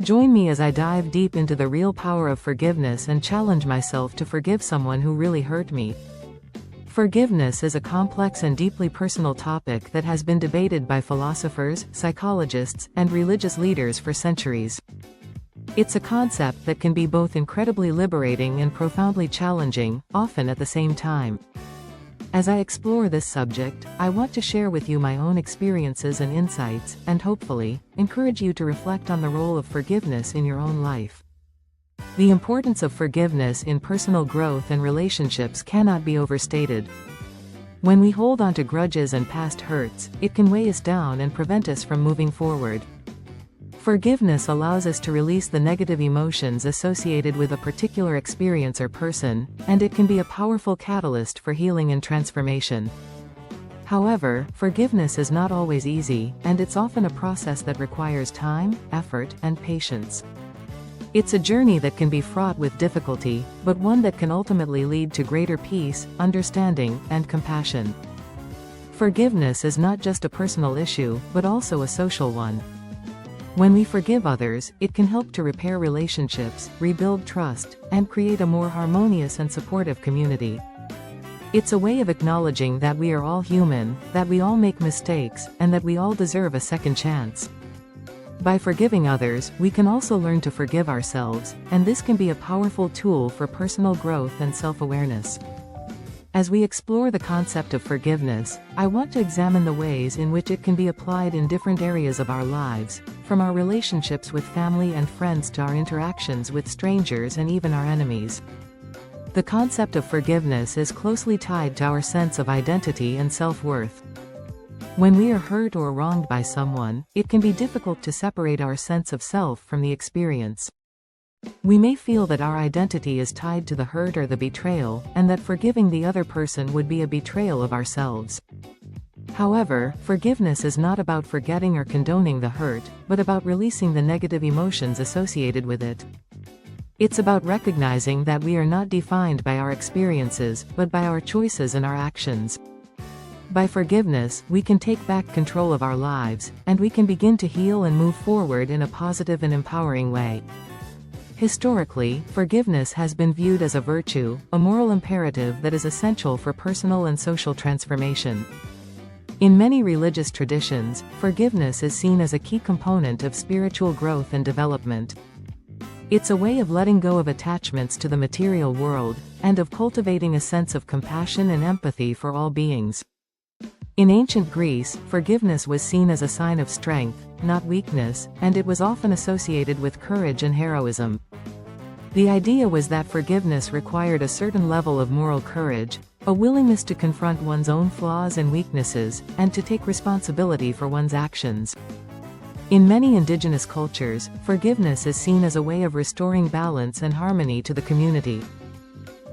Join me as I dive deep into the real power of forgiveness and challenge myself to forgive someone who really hurt me. Forgiveness is a complex and deeply personal topic that has been debated by philosophers, psychologists, and religious leaders for centuries. It's a concept that can be both incredibly liberating and profoundly challenging, often at the same time. As I explore this subject, I want to share with you my own experiences and insights, and hopefully, encourage you to reflect on the role of forgiveness in your own life. The importance of forgiveness in personal growth and relationships cannot be overstated. When we hold on to grudges and past hurts, it can weigh us down and prevent us from moving forward. Forgiveness allows us to release the negative emotions associated with a particular experience or person, and it can be a powerful catalyst for healing and transformation. However, forgiveness is not always easy, and it's often a process that requires time, effort, and patience. It's a journey that can be fraught with difficulty, but one that can ultimately lead to greater peace, understanding, and compassion. Forgiveness is not just a personal issue, but also a social one. When we forgive others, it can help to repair relationships, rebuild trust, and create a more harmonious and supportive community. It's a way of acknowledging that we are all human, that we all make mistakes, and that we all deserve a second chance. By forgiving others, we can also learn to forgive ourselves, and this can be a powerful tool for personal growth and self-awareness. As we explore the concept of forgiveness, I want to examine the ways in which it can be applied in different areas of our lives, from our relationships with family and friends to our interactions with strangers and even our enemies. The concept of forgiveness is closely tied to our sense of identity and self-worth. When we are hurt or wronged by someone, it can be difficult to separate our sense of self from the experience. We may feel that our identity is tied to the hurt or the betrayal, and that forgiving the other person would be a betrayal of ourselves. However, forgiveness is not about forgetting or condoning the hurt, but about releasing the negative emotions associated with it. It's about recognizing that we are not defined by our experiences, but by our choices and our actions. By forgiveness, we can take back control of our lives, and we can begin to heal and move forward in a positive and empowering way. Historically, forgiveness has been viewed as a virtue, a moral imperative that is essential for personal and social transformation. In many religious traditions, forgiveness is seen as a key component of spiritual growth and development. It's a way of letting go of attachments to the material world, and of cultivating a sense of compassion and empathy for all beings. In ancient Greece, forgiveness was seen as a sign of strength, not weakness, and it was often associated with courage and heroism. The idea was that forgiveness required a certain level of moral courage, a willingness to confront one's own flaws and weaknesses, and to take responsibility for one's actions. In many indigenous cultures, forgiveness is seen as a way of restoring balance and harmony to the community.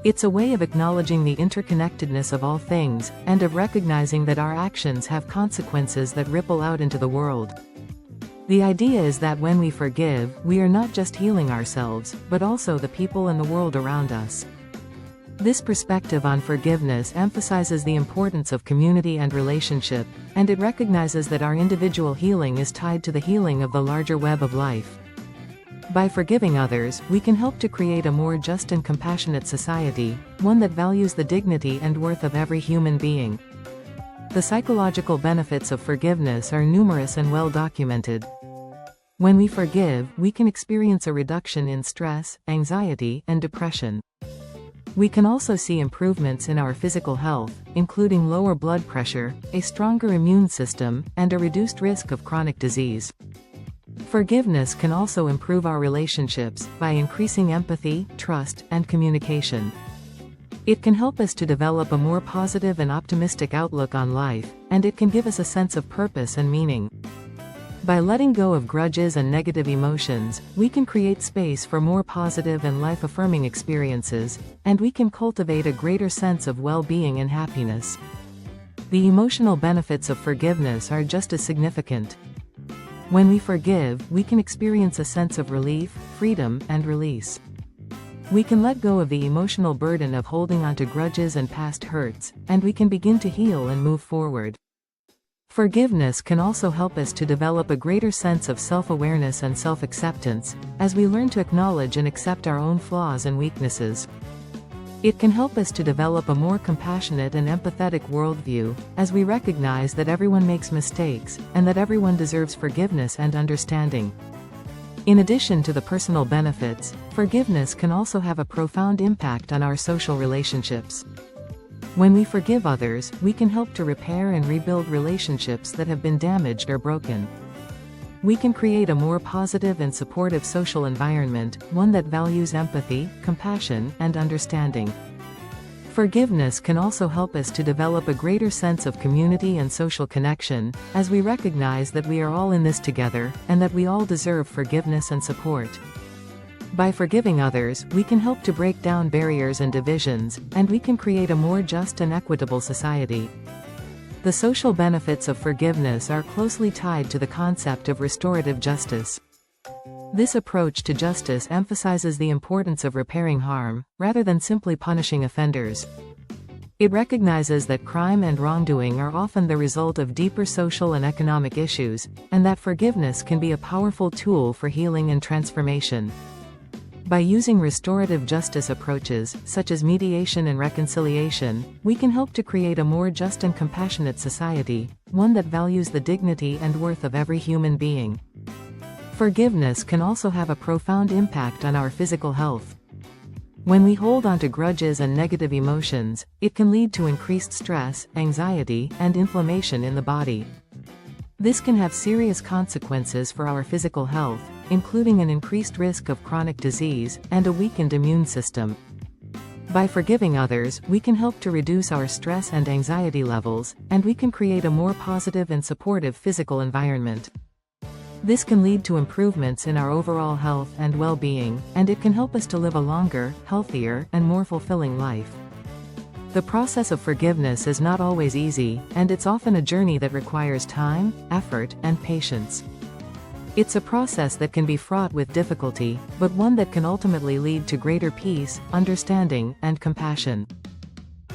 It's a way of acknowledging the interconnectedness of all things, and of recognizing that our actions have consequences that ripple out into the world. The idea is that when we forgive, we are not just healing ourselves, but also the people and the world around us. This perspective on forgiveness emphasizes the importance of community and relationship, and it recognizes that our individual healing is tied to the healing of the larger web of life. By forgiving others, we can help to create a more just and compassionate society, one that values the dignity and worth of every human being. The psychological benefits of forgiveness are numerous and well documented. When we forgive, we can experience a reduction in stress, anxiety, and depression. We can also see improvements in our physical health, including lower blood pressure, a stronger immune system, and a reduced risk of chronic disease. Forgiveness can also improve our relationships by increasing empathy, trust, and communication. It can help us to develop a more positive and optimistic outlook on life, and it can give us a sense of purpose and meaning. By letting go of grudges and negative emotions, we can create space for more positive and life-affirming experiences, and we can cultivate a greater sense of well-being and happiness. The emotional benefits of forgiveness are just as significant. When we forgive, we can experience a sense of relief, freedom, and release. We can let go of the emotional burden of holding on to grudges and past hurts, and we can begin to heal and move forward. Forgiveness can also help us to develop a greater sense of self-awareness and self-acceptance, as we learn to acknowledge and accept our own flaws and weaknesses. It can help us to develop a more compassionate and empathetic worldview, as we recognize that everyone makes mistakes, and that everyone deserves forgiveness and understanding. In addition to the personal benefits, forgiveness can also have a profound impact on our social relationships. When we forgive others, we can help to repair and rebuild relationships that have been damaged or broken. We can create a more positive and supportive social environment, one that values empathy, compassion, and understanding. Forgiveness can also help us to develop a greater sense of community and social connection, as we recognize that we are all in this together, and that we all deserve forgiveness and support. By forgiving others, we can help to break down barriers and divisions, and we can create a more just and equitable society. The social benefits of forgiveness are closely tied to the concept of restorative justice. This approach to justice emphasizes the importance of repairing harm, rather than simply punishing offenders. It recognizes that crime and wrongdoing are often the result of deeper social and economic issues, and that forgiveness can be a powerful tool for healing and transformation. By using restorative justice approaches, such as mediation and reconciliation, we can help to create a more just and compassionate society, one that values the dignity and worth of every human being. Forgiveness can also have a profound impact on our physical health. When we hold on to grudges and negative emotions, it can lead to increased stress, anxiety, and inflammation in the body. This can have serious consequences for our physical health, including an increased risk of chronic disease, and a weakened immune system. By forgiving others, we can help to reduce our stress and anxiety levels, and we can create a more positive and supportive physical environment. This can lead to improvements in our overall health and well-being, and it can help us to live a longer, healthier, and more fulfilling life. The process of forgiveness is not always easy, and it's often a journey that requires time, effort, and patience. It's a process that can be fraught with difficulty, but one that can ultimately lead to greater peace, understanding, and compassion.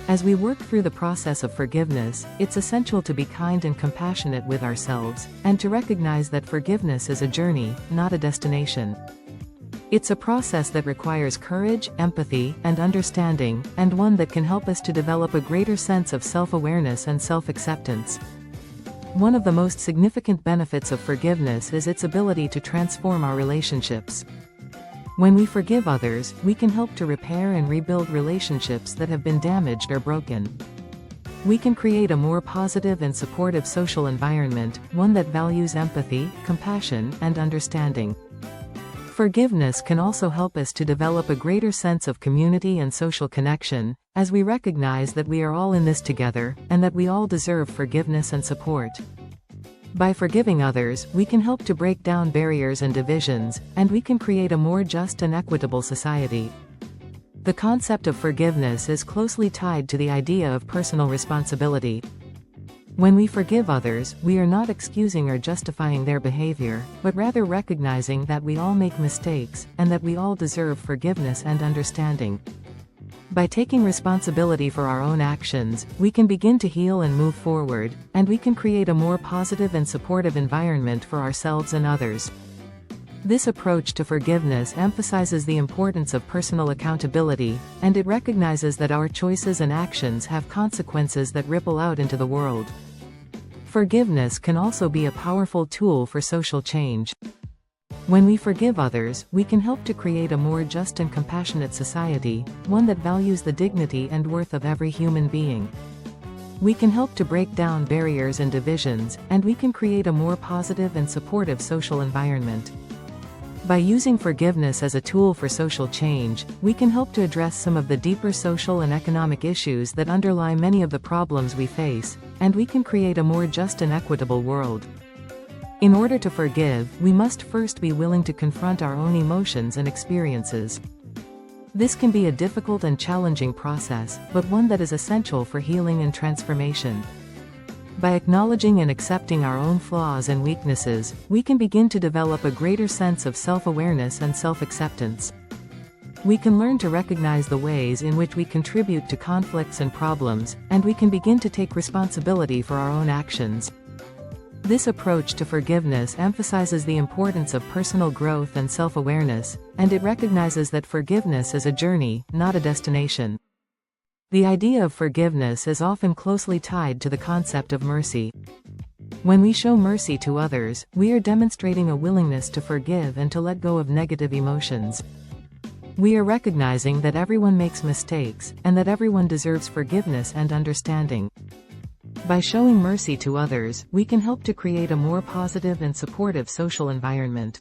As we work through the process of forgiveness, it's essential to be kind and compassionate with ourselves, and to recognize that forgiveness is a journey, not a destination. It's a process that requires courage, empathy, and understanding, and one that can help us to develop a greater sense of self-awareness and self-acceptance. One of the most significant benefits of forgiveness is its ability to transform our relationships. When we forgive others, we can help to repair and rebuild relationships that have been damaged or broken. We can create a more positive and supportive social environment, one that values empathy, compassion, and understanding. Forgiveness can also help us to develop a greater sense of community and social connection, as we recognize that we are all in this together, and that we all deserve forgiveness and support. By forgiving others, we can help to break down barriers and divisions, and we can create a more just and equitable society. The concept of forgiveness is closely tied to the idea of personal responsibility. When we forgive others, we are not excusing or justifying their behavior, but rather recognizing that we all make mistakes, and that we all deserve forgiveness and understanding. By taking responsibility for our own actions, we can begin to heal and move forward, and we can create a more positive and supportive environment for ourselves and others. This approach to forgiveness emphasizes the importance of personal accountability, and it recognizes that our choices and actions have consequences that ripple out into the world. Forgiveness can also be a powerful tool for social change. When we forgive others, we can help to create a more just and compassionate society, one that values the dignity and worth of every human being. We can help to break down barriers and divisions, and we can create a more positive and supportive social environment. By using forgiveness as a tool for social change, we can help to address some of the deeper social and economic issues that underlie many of the problems we face, and we can create a more just and equitable world. In order to forgive, we must first be willing to confront our own emotions and experiences. This can be a difficult and challenging process, but one that is essential for healing and transformation. By acknowledging and accepting our own flaws and weaknesses, we can begin to develop a greater sense of self-awareness and self-acceptance. We can learn to recognize the ways in which we contribute to conflicts and problems, and we can begin to take responsibility for our own actions. This approach to forgiveness emphasizes the importance of personal growth and self-awareness, and it recognizes that forgiveness is a journey, not a destination. The idea of forgiveness is often closely tied to the concept of mercy. When we show mercy to others, we are demonstrating a willingness to forgive and to let go of negative emotions. We are recognizing that everyone makes mistakes, and that everyone deserves forgiveness and understanding. By showing mercy to others, we can help to create a more positive and supportive social environment.